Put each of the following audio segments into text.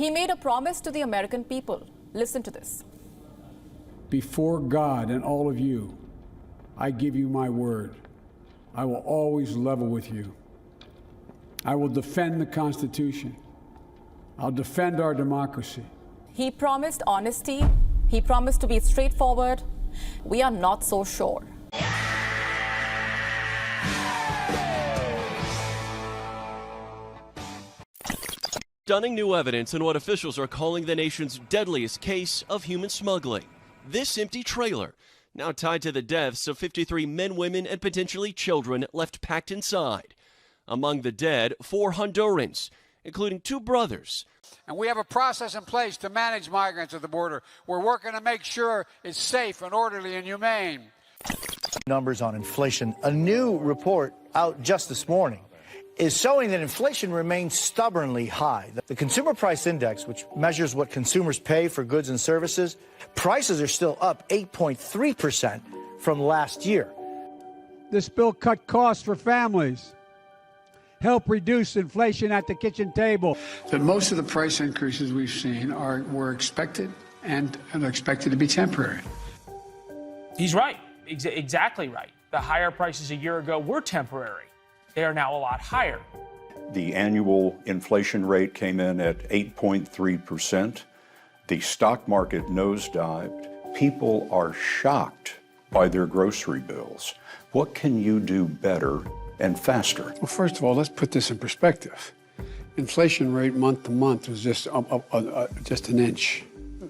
He made a promise to the American people. Listen to this. Before God and all of you, I give you my word. I will always level with you. I will defend the Constitution. I'll defend our democracy. He promised honesty. He promised to be straightforward. We are not so sure. Stunning new evidence in what officials are calling the nation's deadliest case of human smuggling. This empty trailer, now tied to the deaths of 53 men, women, and potentially children left packed inside. Among the dead, 4 Hondurans, including 2 brothers. And we have a process in place to manage migrants at the border. We're working to make sure it's safe and orderly and humane. Numbers on inflation. A new report out just this morning is showing that inflation remains stubbornly high. The Consumer Price Index, which measures what consumers pay for goods and services, prices are still up 8.3% from last year. This bill cut costs for families, help reduce inflation at the kitchen table. But most of the price increases we've seen were expected and are expected to be temporary. He's right, exactly right. The higher prices a year ago were temporary. They are now a lot higher. The annual inflation rate came in at 8.3%. The stock market nosedived. People are shocked by their grocery bills. What can you do better and faster? Well, first of all, let's put this in perspective. Inflation rate month to month was just an inch,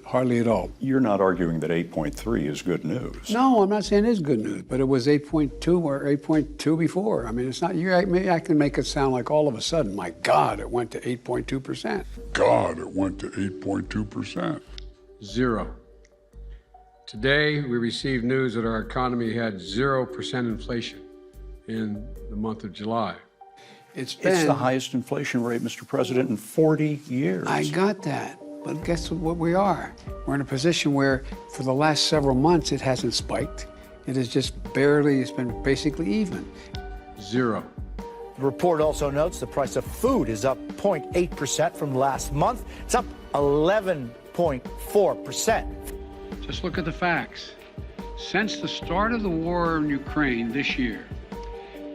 hardly at all. You're not arguing that 8.3 is good news. No, I'm not saying it is good news, but it was 8.2 or 8.2 before. I mean, it's not, I can make it sound like all of a sudden, my God, it went to 8.2%. God, it went to 8.2%. Zero. Today, we received news that our economy had 0% inflation in the month of July. It's the highest inflation rate, Mr. President, in 40 years. I got that. But guess what we are? We're in a position where for the last several months it hasn't spiked. It is just barely, it's been basically even. Zero. The report also notes the price of food is up 0.8% from last month. It's up 11.4%. Just look at the facts. Since the start of the war in Ukraine this year,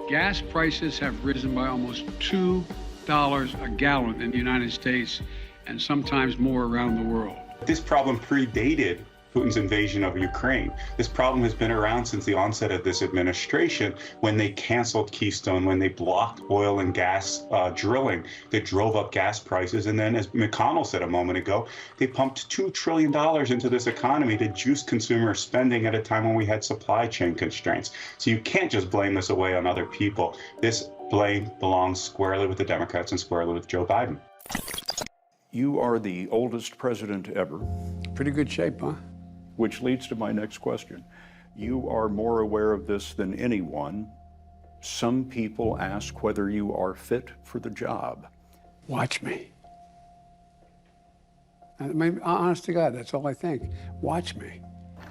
gas prices have risen by almost $2 a gallon in the United States and sometimes more around the world. This problem predated Putin's invasion of Ukraine. This problem has been around since the onset of this administration when they canceled Keystone, when they blocked oil and gas drilling that drove up gas prices. And then, as McConnell said a moment ago, they pumped $2 trillion into this economy to juice consumer spending at a time when we had supply chain constraints. So you can't just blame this away on other people. This blame belongs squarely with the Democrats and squarely with Joe Biden. You are the oldest president ever. Pretty good shape, huh? Which leads to my next question. You are more aware of this than anyone. Some people ask whether you are fit for the job. Watch me. I mean, honest to God, that's all I think. Watch me.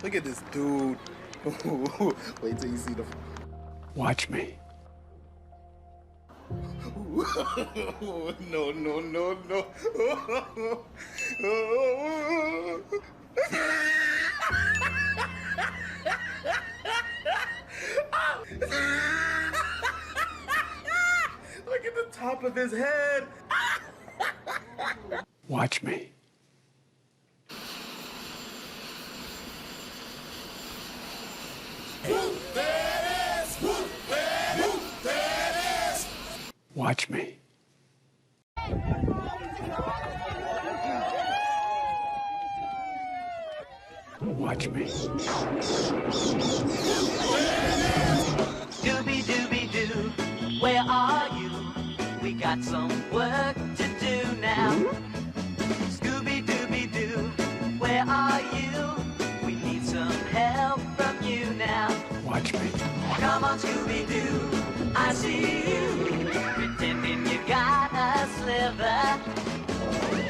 Look at this dude. Wait till you see the... Watch me. No, no, no, no. Look at the top of his head. Watch me. Watch me. Watch me. Dooby-dooby-doo, where are you? We got some work to do now. Scooby-dooby-doo, where are you? We need some help from you now. Watch me. Come on, Scooby-Doo, I see you. Pretending you got a sliver.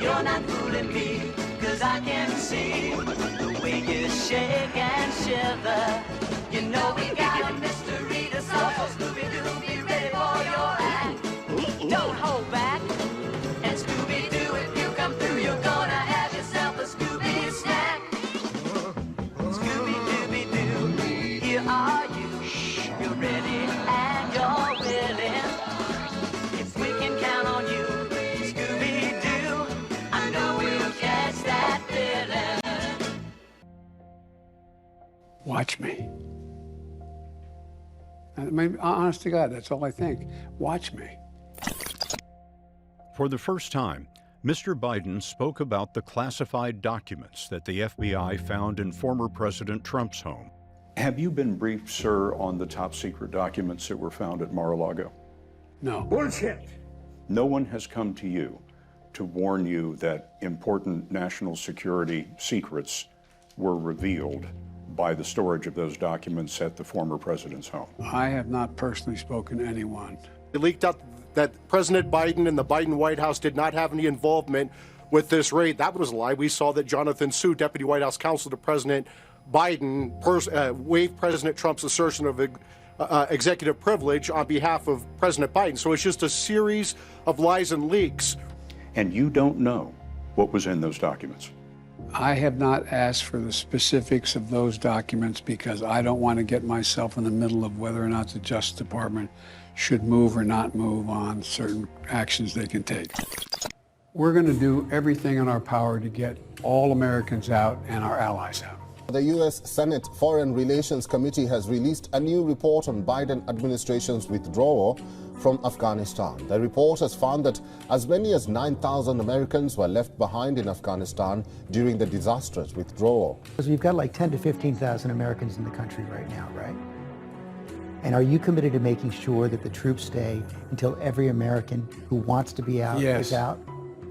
You're not fooling me, 'cause I can see the way you shake and shiver. You know we got a mystery to solve, so Scooby-Doo, be ready for your act. Don't hold back, and Scooby-Doo, if you come through, you're gonna Watch me. I mean, honest to God, that's all I think. Watch me. For the first time, Mr. Biden spoke about the classified documents that the FBI found in former President Trump's home. Have you been briefed, sir, on the top secret documents that were found at Mar-a-Lago? No. Bullshit. No one has come to you to warn you that important national security secrets were revealed by the storage of those documents at the former president's home? I have not personally spoken to anyone. It leaked out that President Biden and the Biden White House did not have any involvement with this raid. That was a lie. We saw that Jonathan Sue, Deputy White House Counsel to President Biden, waived President Trump's assertion of executive privilege on behalf of President Biden. So it's just a series of lies and leaks. And you don't know what was in those documents? I have not asked for the specifics of those documents because I don't want to get myself in the middle of whether or not the Justice Department should move or not move on certain actions they can take. We're going to do everything in our power to get all Americans out and our allies out. The U.S. Senate Foreign Relations Committee has released a new report on Biden administration's withdrawal from Afghanistan. The report has found that as many as 9,000 Americans were left behind in Afghanistan during the disastrous withdrawal. Because we've got like 10 to 15,000 Americans in the country right now, right? And are you committed to making sure that the troops stay until every American who wants to be out is out?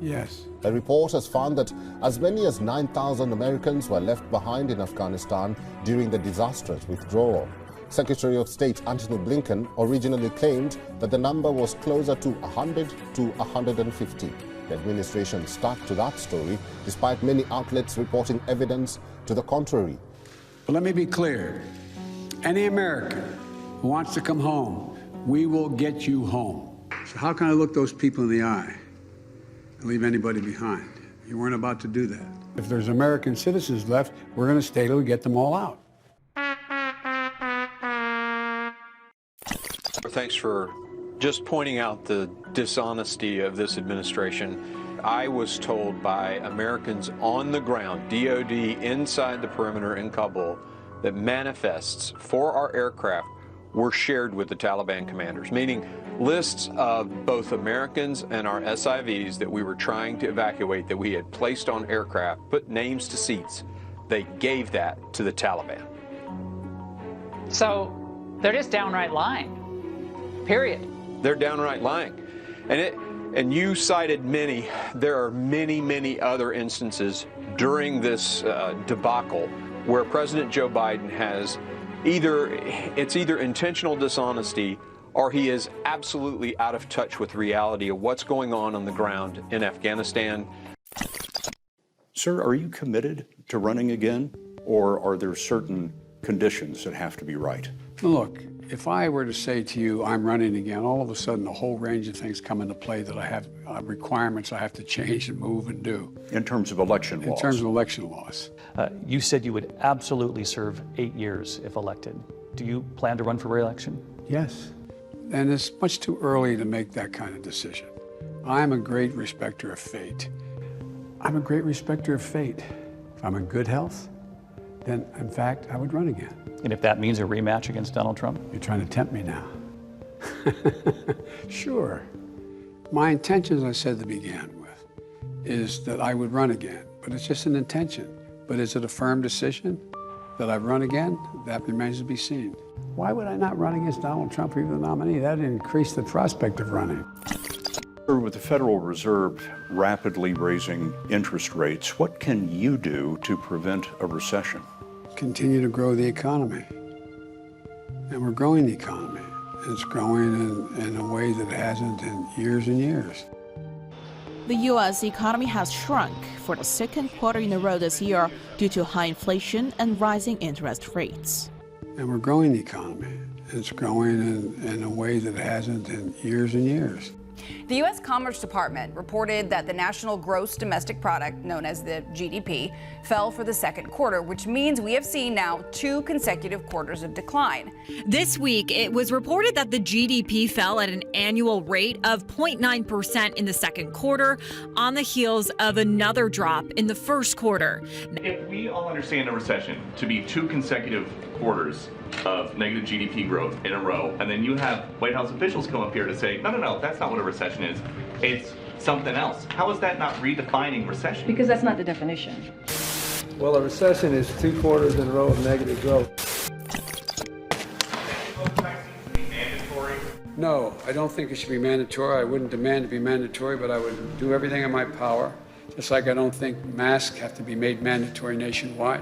Yes. The report has found that as many as 9,000 Americans were left behind in Afghanistan during the disastrous withdrawal. Secretary of State Antony Blinken originally claimed that the number was closer to 100 to 150. The administration stuck to that story, despite many outlets reporting evidence to the contrary. But let me be clear. Any American who wants to come home, we will get you home. So how can I look those people in the eye and leave anybody behind? You weren't about to do that. If there's American citizens left, we're going to stay till we get them all out. Thanks for just pointing out the dishonesty of this administration. I was told by Americans on the ground, DOD inside the perimeter in Kabul, that manifests for our aircraft were shared with the Taliban commanders, meaning lists of both Americans and our SIVs that we were trying to evacuate, that we had placed on aircraft, put names to seats. They gave that to the Taliban. So they're just downright lying. Period. They're downright lying. And you cited many. There are many, many other instances during this debacle where President Joe Biden has either intentional dishonesty or he is absolutely out of touch with reality of what's going on the ground in Afghanistan. Sir, are you committed to running again, or are there certain conditions that have to be right? Look, if I were to say to you, I'm running again, all of a sudden a whole range of things come into play that I have requirements I have to change and move and do. In terms of election laws? In terms of election laws. You said you would absolutely serve 8 years if elected. Do you plan to run for re-election? Yes. And it's much too early to make that kind of decision. I'm a great respecter of fate. I'm a great respecter of fate. If I'm in good health, then in fact, I would run again. And if that means a rematch against Donald Trump? You're trying to tempt me now. Sure. My intention, as I said to begin with, is that I would run again, but it's just an intention. But is it a firm decision that I run again? That remains to be seen. Why would I not run against Donald Trump or even the nominee? That would increase the prospect of running. With the Federal Reserve rapidly raising interest rates, what can you do to prevent a recession? Continue to grow the economy. And we're growing the economy. It's growing in a way that it hasn't in years and years. The U.S. economy has shrunk for the second quarter in a row this year due to high inflation and rising interest rates. And we're growing the economy. It's growing in a way that it hasn't in years and years. The U.S. Commerce Department reported that the national gross domestic product, known as the GDP, fell for the second quarter, which means we have seen now 2 consecutive quarters of decline. This week, it was reported that the GDP fell at an annual rate of 0.9% in the second quarter, on the heels of another drop in the first quarter. If we all understand a recession to be 2 consecutive quarters of negative GDP growth in a row, and then you have White House officials come up here to say, no, that's not what a recession is. It's something else. How is that not redefining recession? Because that's not the definition. Well, a recession is 2 quarters in a row of negative growth. No, I don't think it should be mandatory. I wouldn't demand to be mandatory, but I would do everything in my power. Just like I don't think masks have to be made mandatory nationwide.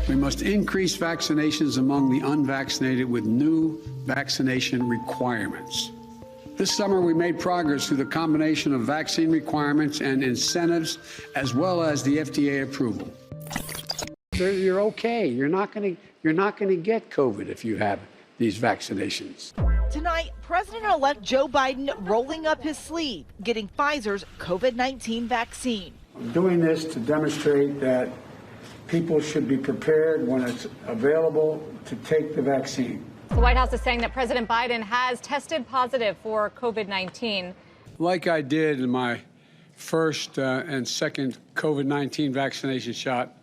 We must increase vaccinations among the unvaccinated with new vaccination requirements. This summer, we made progress through the combination of vaccine requirements and incentives, as well as the FDA approval. You're okay. You're not going to get COVID if you have these vaccinations. Tonight, President-elect Joe Biden rolling up his sleeve, getting Pfizer's COVID-19 vaccine. I'm doing this to demonstrate that people should be prepared when it's available to take the vaccine. The White House is saying that President Biden has tested positive for COVID-19. Like I did in my first and second COVID-19 vaccination shot,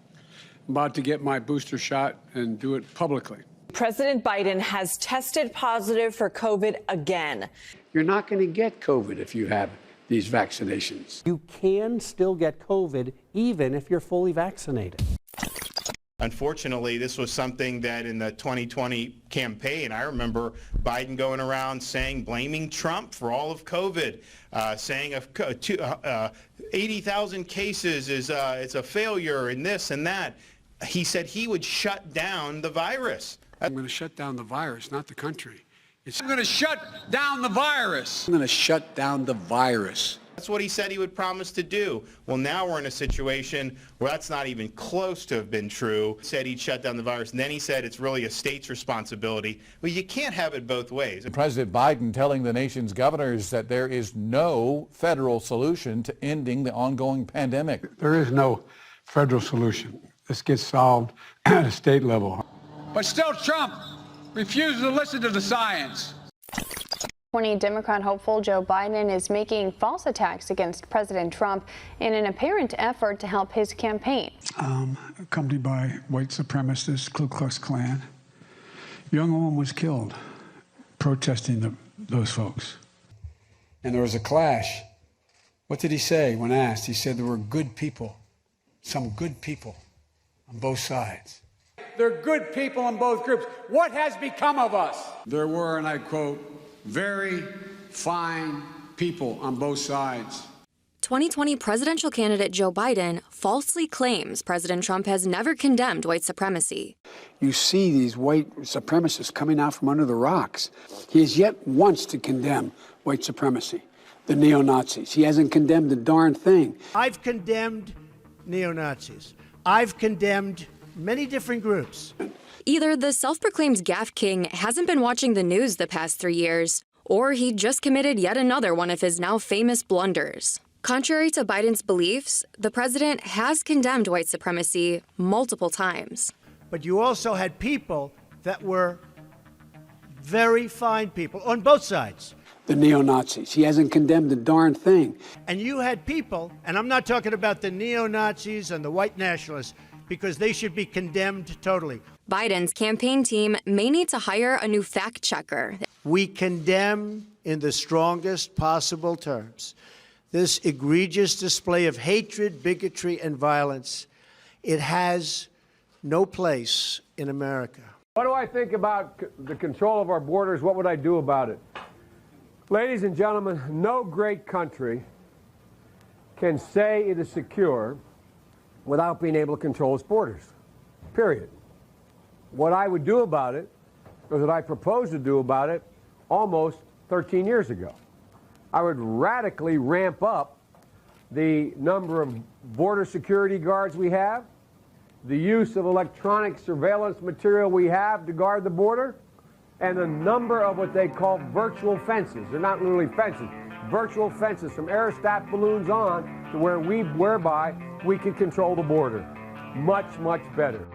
I'm about to get my booster shot and do it publicly. President Biden has tested positive for COVID again. You're not going to get COVID if you have these vaccinations. You can still get COVID even if you're fully vaccinated. Unfortunately, this was something that in the 2020 campaign, I remember Biden going around blaming Trump for all of COVID, saying 80,000 cases is it's a failure and this and that. He said he would shut down the virus. I'm going to shut down the virus, not the country. I'm going to shut down the virus. I'm going to shut down the virus. That's what he said he would promise to do. Well, now we're in a situation where that's not even close to have been true. He said he'd shut down the virus, and then he said it's really a state's responsibility. Well, you can't have it both ways. President Biden telling the nation's governors that there is no federal solution to ending the ongoing pandemic. There is no federal solution. This gets solved at a state level. But still, Trump refuses to listen to the science. 20 Democrat hopeful Joe Biden is making false attacks against President Trump in an apparent effort to help his campaign. Accompanied by white supremacists, Ku Klux Klan. A young woman was killed protesting those folks. And there was a clash. What did he say when asked? He said there were good people, some good people on both sides. There are good people in both groups. What has become of us? There were, and I quote, very fine people on both sides. 2020 presidential candidate Joe Biden falsely claims President Trump has never condemned white supremacy. You see these white supremacists coming out from under the rocks. He has yet once to condemn white supremacy, the neo-Nazis. He hasn't condemned a darn thing. I've condemned neo-Nazis. I've condemned many different groups. Either the self-proclaimed gaffe king hasn't been watching the news the past 3 years, or he just committed yet another one of his now famous blunders. Contrary to Biden's beliefs, the president has condemned white supremacy multiple times. But you also had people that were very fine people on both sides. The neo-Nazis. He hasn't condemned a darn thing. And you had people, and I'm not talking about the neo-Nazis and the white nationalists, because they should be condemned totally. Biden's campaign team may need to hire a new fact checker. We condemn in the strongest possible terms this egregious display of hatred, bigotry, and violence. It has no place in America. What do I think about the control of our borders? What would I do about it? Ladies and gentlemen, no great country can say it is secure without being able to control its borders, period. What I would do about it, or what I proposed to do about it almost 13 years ago. I would radically ramp up the number of border security guards we have, the use of electronic surveillance material we have to guard the border, and the number of what they call virtual fences. They're not literally fences. virtual fences from aerostat balloons on to whereby we can control the border. Much, much better.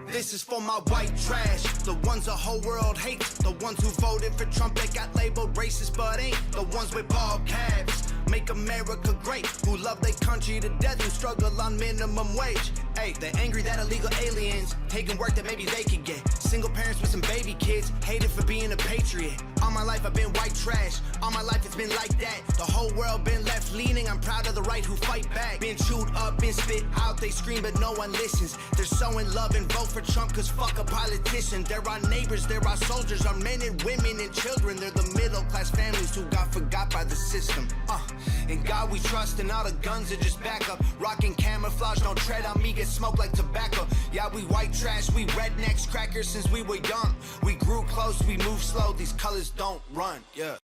This is for my white trash, the ones the whole world hates, the ones who voted for Trump that got labeled racist but ain't, the ones with ball caps. Make America great, who love their country to death and struggle on minimum wage. Hey, they're angry that illegal aliens taking work that maybe they could get. Single parents with some baby kids, hated for being a patriot. All my life I've been white trash, all my life it's been like that. The whole world been left leaning, I'm proud of the right who fight back. Been chewed up, been spit out, they scream but no one listens. They're sowing love and vote for Trump cause fuck a politician. They're our neighbors, they're our soldiers, our men and women and children. They're the middle class families who got forgot by the system. In God we trust and all the guns are just backup. Rocking camouflage, don't tread on me, get smoked like tobacco. Yeah, we white trash, we rednecks, crackers since we were young. We grew close, we move slow, these colors don't run, yeah.